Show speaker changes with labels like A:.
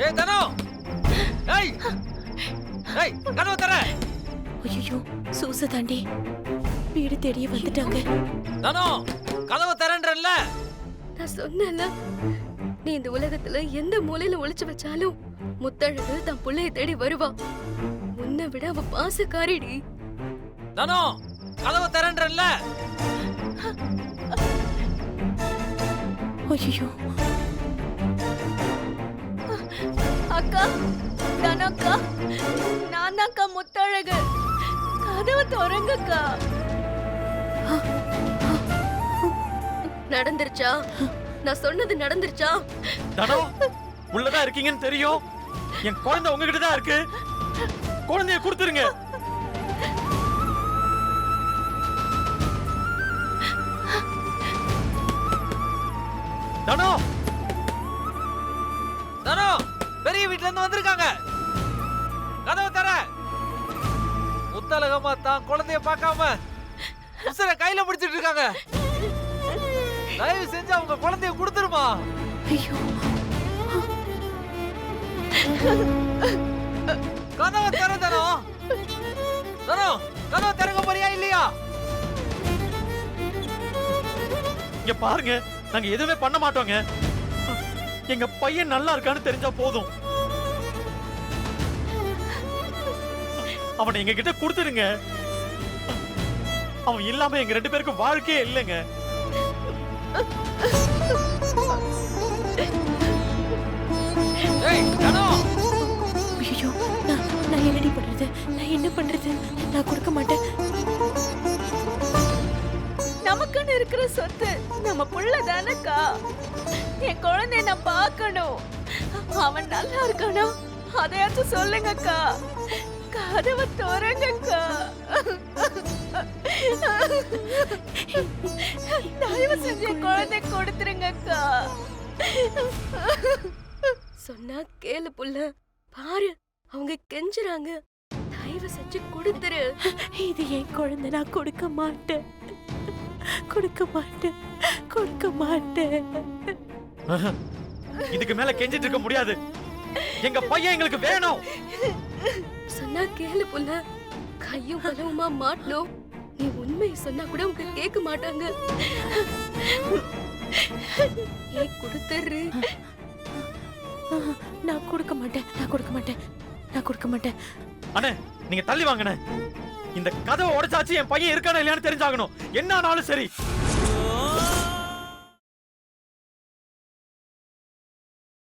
A: ஏய் தனோ, ஏய் ஏய் கதவை தர.
B: ஐயோ சூச தாண்டி வீடு தேடியே வந்துட்டாங்க.
A: தனோ கதவை தரன்றல்ல.
C: நான் சொன்னேன்ல, நீ இந்த உலகத்துல எந்த மூலையில ஒளிச்சு வச்சாலும் முத்தழகு தன் புள்ளைய தேடி வருவா. உன்னை விட அவ பாசக்காரிடி.
A: தனோ கதவை தரன்றல்ல.
B: ஐயோ
C: அக்கா, தனக்கா, நான் தான்க்கா முத்தழகு. கதவை திறங்கக்கா. நடந்துருச்சா? நான் சொன்னது நடந்துருச்சா?
A: தனோ உள்ளதான் இருக்கீங்கன்னு தெரியும். என் குழந்தை உங்ககிட்ட தான் இருக்கு. குழந்தைய கொடுத்துருங்க. தனோ தனோ பெரிய வீட்ல இருந்து வந்திருக்காங்க. கதவை தர. முத்தலகமா தான் குழந்தைய பார்க்காம உசுர கையில பிடிச்சிட்டு இருக்காங்க. தயவு செஞ்சு அவங்க குழந்தைய கொடுத்துருமா.
B: ஐயோ
A: கதவை தர. தனோ தனோ கதவை திறக்க போறியா இல்லையா? இங்க பாருங்க, நாங்க எதுவுமே பண்ண மாட்டோங்க. எங்க பையன் நல்லா இருக்கான்னு தெரிஞ்சா போதும். அவனை எங்க கிட்ட கொடுத்துருங்க. அவன் இல்லாம எங்க 2 பேருக்கும் வாழ்க்கையே இல்லைங்க.
B: ஐயோ நான் என்னடி பண்றது? நான் என்ன பண்றது? நான் கொடுக்க மாட்டேன்.
C: நமக்குன்னு இருக்கிற சொத்து நம்ம புள்ள தானக்கா. என் குழந்தைய நான் பார்க்கணும். அவன் நல்லா இருக்கானா அதையாச்சும் சொல்லுங்கக்கா. கதவை திறங்கக்கா. தயவு செஞ்சு என் குழந்தைய கொடுத்துருங்கக்கா. சொன்னா கேளு புள்ள. பாரு அவங்க கெஞ்சுறாங்க. தயவு செஞ்சு கொடுத்துரு.
B: இது என் குழந்தை. நான் கொடுக்க மாட்டேன். கொடுக்க மாட்டேன். கொடுக்க மாட்டேன்.
A: இதுக்கு மேல கெஞ்சிட்டு இருக்க முடியாது. எங்க பையன் எங்களுக்கு வேணும்.
C: சொன்னா கேளு புள்ள. கையும் களவுமா மாட்டணும். நீ உண்மையை சொன்னா கூட உங்க கேட்க மாட்டாங்க. ஏன் கொடுத்துரு.
B: நான் கொடுக்க மாட்டேன். நான் கொடுக்க மாட்டேன். நான் கொடுக்க மாட்டேன்.
A: அண்ணே நீங்க தள்ளி வாங்கண்ணே. இந்த கதவை உடைச்சாச்சு என் பையன் இருக்கானா இல்லையான்னு தெரிஞ்சாகணும். என்ன ஆனாலும் சரி.